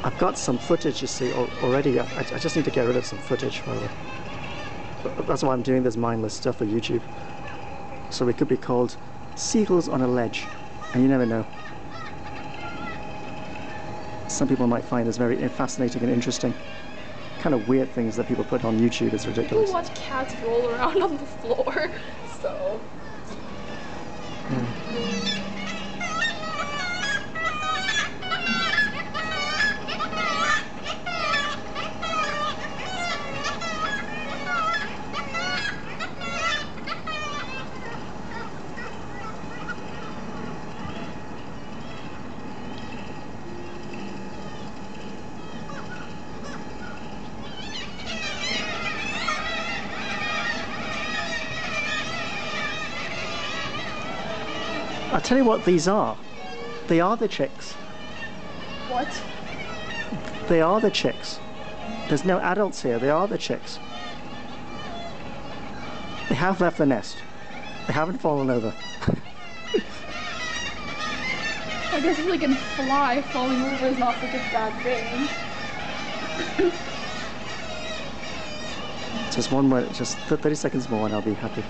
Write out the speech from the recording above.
I've got some footage, you see, already. I just need to get rid of some footage, by the way. But that's why I'm doing this mindless stuff for YouTube. So it could be called Seagulls on a Ledge, and you never know. Some people might find this very fascinating and interesting. Kind of weird things that people put on YouTube is ridiculous. People watch cats roll around on the floor, so... I'll tell you what these are. They are the chicks. What? They are the chicks. There's no adults here. They are the chicks. They have left the nest. They haven't fallen over. I guess if they can fly, falling over is not such a bad thing. Just one more, just 30 seconds more and I'll be happy.